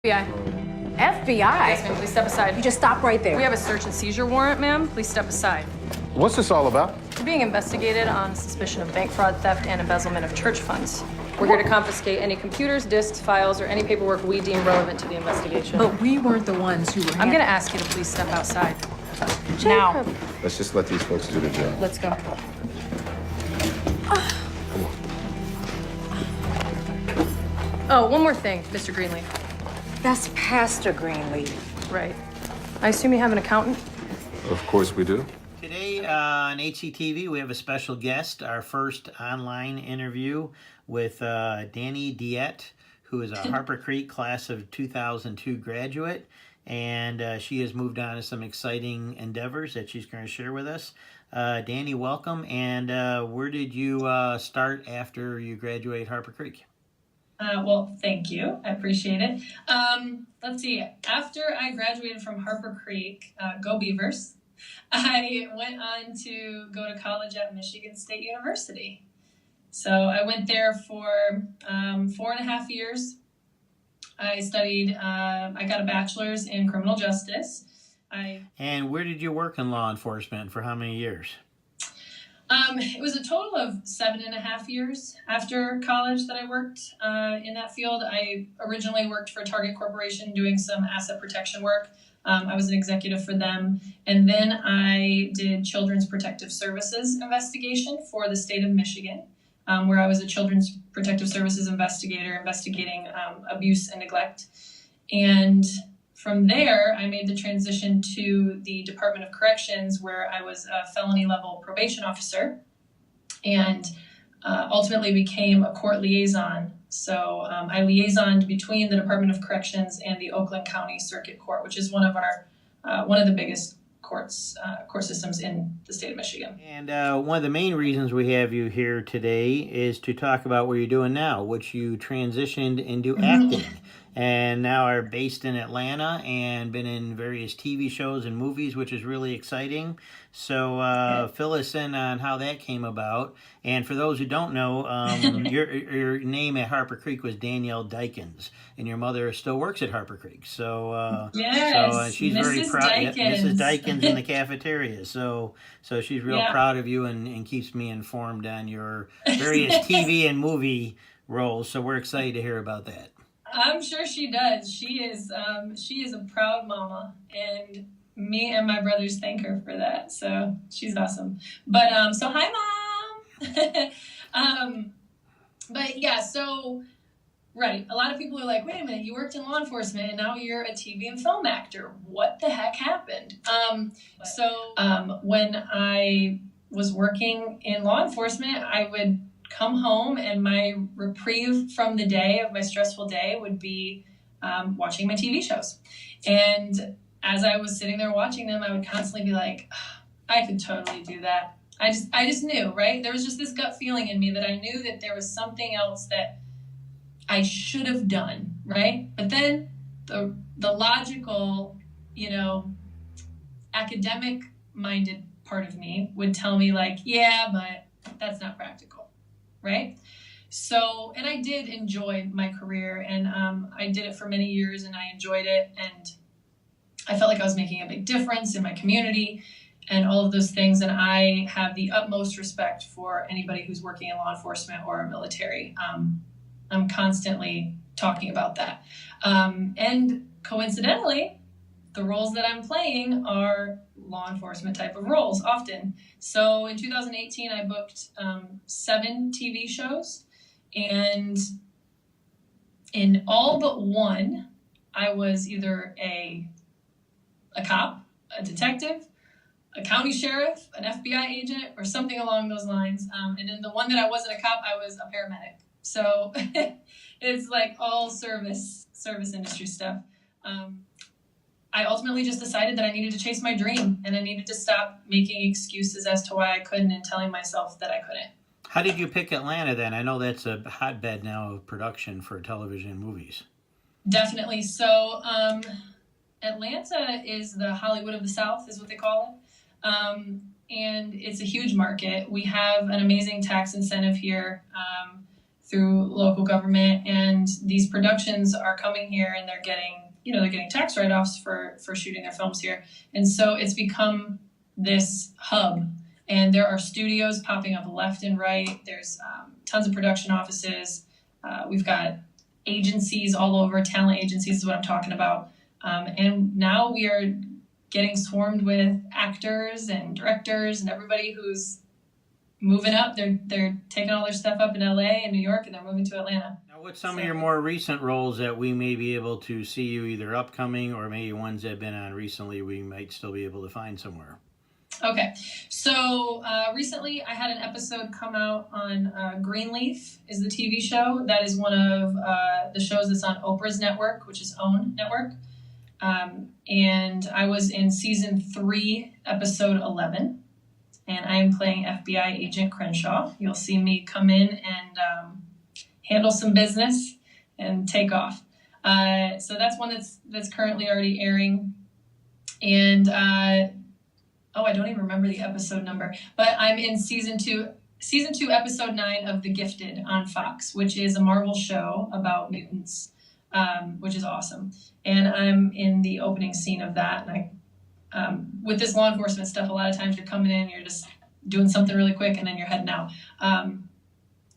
FBI? Yes, ma'am. Please step aside. You just stop right there. We have a search and seizure warrant, ma'am. Please step aside. What's this all about? We're being investigated on suspicion of bank fraud, theft, and embezzlement of church funds. We're here to confiscate any computers, disks, files, or any paperwork we deem relevant to the investigation. But we weren't the ones who were. I'm going to ask you to please step outside. Now. Let's just let these folks do their job. Let's go. Oh, one more thing, Mr. Greenleaf. That's Pastor Greenleaf. Right. I assume you have an accountant? Of course we do. Today on HCTV, we have a special guest, our first online interview with Dani Deette, who is a Harper Creek class of 2002 graduate, and she has moved on to some exciting endeavors that she's going to share with us. Dani, welcome, and where did you start after you graduated Harper Creek? Well, thank you. I appreciate it. Let's see. After I graduated from Harper Creek, go Beavers, I went on to go to college at Michigan State University. So I went there for 4.5 years. I studied, I got a bachelor's in criminal justice. And where did you work in law enforcement for how many years? It was a total of 7.5 years after college that I worked in that field. I originally worked for Target Corporation doing some asset protection work. I was an executive for them. And then I did Children's Protective Services investigation for the state of Michigan, where I was a Children's Protective Services investigator investigating abuse and neglect. And from there, I made the transition to the Department of Corrections, where I was a felony level probation officer and ultimately became a court liaison. So I liaisoned between the Department of Corrections and the Oakland County Circuit Court, which is one of the biggest court systems in the state of Michigan. And one of the main reasons we have you here today is to talk about what you're doing now, which you transitioned into acting. And now are based in Atlanta and been in various TV shows and movies, which is really exciting. So fill us in on how that came about. And for those who don't know, your name at Harper Creek was Danielle Dykins, and your mother still works at Harper Creek. So yes, she's Mrs. very proud. Dykins. Mrs. Dykins in the cafeteria. So she's real proud of you and keeps me informed on your various TV and movie roles. So we're excited to hear about that. I'm sure she does. She is a proud mama, and me and my brothers thank her for that. So she's awesome. But so hi, Mom. But yeah, so right. A lot of people are like, wait a minute, you worked in law enforcement and now you're a TV and film actor. What the heck happened? When I was working in law enforcement, I would come home and my reprieve from the day of my stressful day would be watching my TV shows. And as I was sitting there watching them, I would constantly be like, I could totally do that. I just knew, right? There was just this gut feeling in me that I knew that there was something else that I should have done, right? But then the logical, academic minded part of me would tell me like, yeah, but that's not practical. Right? So, and I did enjoy my career, and I did it for many years, and I enjoyed it, and I felt like I was making a big difference in my community and all of those things, and I have the utmost respect for anybody who's working in law enforcement or military. I'm constantly talking about that. And coincidentally, the roles that I'm playing are law enforcement type of roles often. So in 2018, I booked 7 TV shows, and in all but one, I was either a cop, a detective, a county sheriff, an FBI agent, or something along those lines. And in the one that I wasn't a cop, I was a paramedic. So it's like all service industry stuff. I ultimately just decided that I needed to chase my dream, and I needed to stop making excuses as to why I couldn't and telling myself that I couldn't. How did you pick Atlanta then? I know that's a hotbed now of production for television and movies. Definitely. So Atlanta is the Hollywood of the South, is what they call it. And it's a huge market. We have an amazing tax incentive here through local government, and these productions are coming here and they're getting tax write-offs for shooting their films here. And so it's become this hub, and there are studios popping up left and right. There's tons of production offices. We've got agencies all over. Talent agencies is what I'm talking about. And now we are getting swarmed with actors and directors and everybody who's moving up. They're taking all their stuff up in LA and New York, and they're moving to Atlanta. Now, what's some of your more recent roles that we may be able to see you either upcoming or maybe ones that have been on recently we might still be able to find somewhere? Okay, so recently I had an episode come out on Greenleaf is the TV show. That is one of the shows that's on Oprah's network, which is OWN network. And I was in season 3, episode 11, and I am playing FBI agent Crenshaw. You'll see me come in and handle some business and take off. So that's one that's currently already airing. And I don't even remember the episode number, but I'm in season 2, episode 9 of The Gifted on Fox, which is a Marvel show about mutants, which is awesome. And I'm in the opening scene of that. And I, with this law enforcement stuff, a lot of times you're coming in, you're just doing something really quick, and then you're heading out. And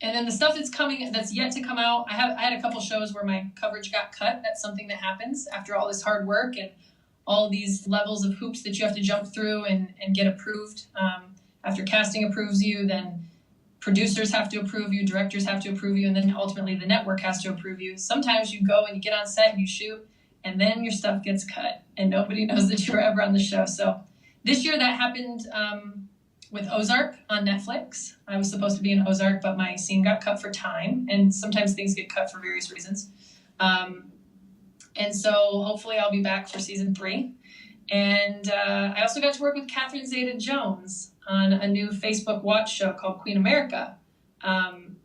then the stuff that's yet to come out, I had a couple shows where my coverage got cut. That's something that happens after all this hard work and all these levels of hoops that you have to jump through and get approved. After casting approves you, then producers have to approve you, directors have to approve you, and then ultimately the network has to approve you. Sometimes you go and you get on set and you shoot, and then your stuff gets cut, and nobody knows that you were ever on the show. So this year that happened with Ozark on Netflix. I was supposed to be in Ozark, but my scene got cut for time, and sometimes things get cut for various reasons. And so hopefully I'll be back for season 3. And I also got to work with Catherine Zeta-Jones on a new Facebook Watch show called Queen America. And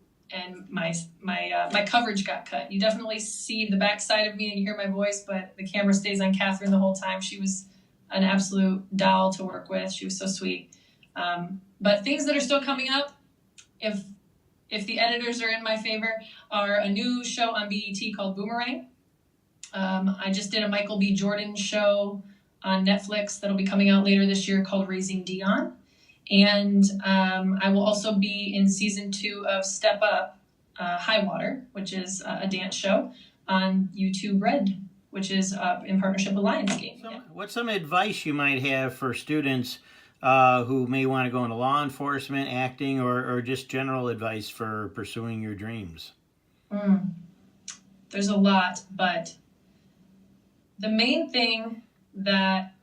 my coverage got cut. You definitely see the backside of me and you hear my voice, but the camera stays on Catherine the whole time. She was an absolute doll to work with. She was so sweet. But things that are still coming up, if the editors are in my favor, are a new show on BET called Boomerang. I just did a Michael B. Jordan show on Netflix that'll be coming out later this year called Raising Dion. And I will also be in season 2 of Step Up High Water, which is a dance show on YouTube Red, which is in partnership with Lionsgate. What's some advice you might have for students who may want to go into law enforcement, acting, or just general advice for pursuing your dreams? There's a lot, but the main thing that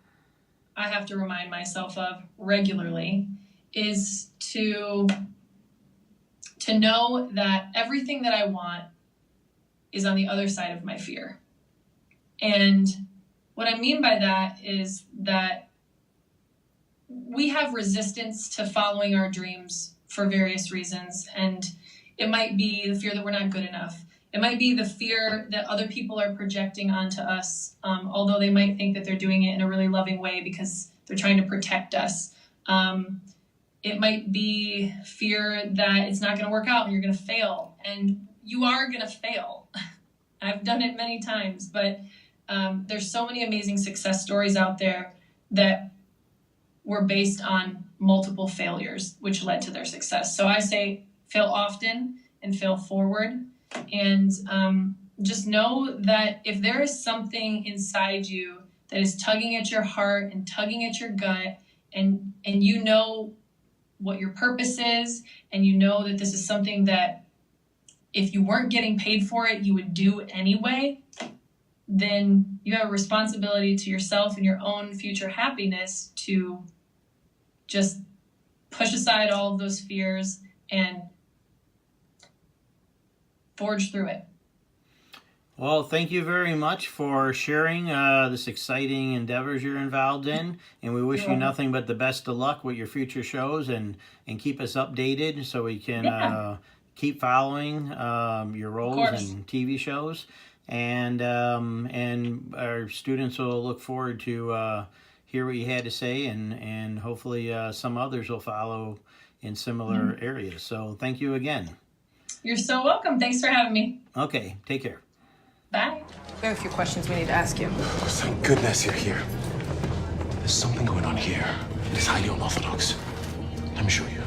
I have to remind myself of regularly is to know that everything that I want is on the other side of my fear. And what I mean by that is that we have resistance to following our dreams for various reasons. And it might be the fear that we're not good enough. It might be the fear that other people are projecting onto us, although they might think that they're doing it in a really loving way because they're trying to protect us. It might be fear that it's not going to work out and you're going to fail. And you are going to fail. I've done it many times, but there's so many amazing success stories out there that were based on multiple failures, which led to their success. So I say fail often and fail forward. And just know that if there is something inside you that is tugging at your heart and tugging at your gut, and you know what your purpose is, and you know that this is something that if you weren't getting paid for it, you would do anyway, then you have a responsibility to yourself and your own future happiness to just push aside all of those fears and forge through it. Well, thank you very much for sharing this exciting endeavors you're involved in, and we wish you nothing but the best of luck with your future shows, and keep us updated so we can keep following your roles in TV shows, and our students will look forward to hear what you had to say, and hopefully some others will follow in similar areas. So thank you again. You're so welcome. Thanks for having me. Okay, take care. Bye. We have a few questions we need to ask you. Oh, thank goodness you're here. There's something going on here. It is highly unorthodox. Let me show you.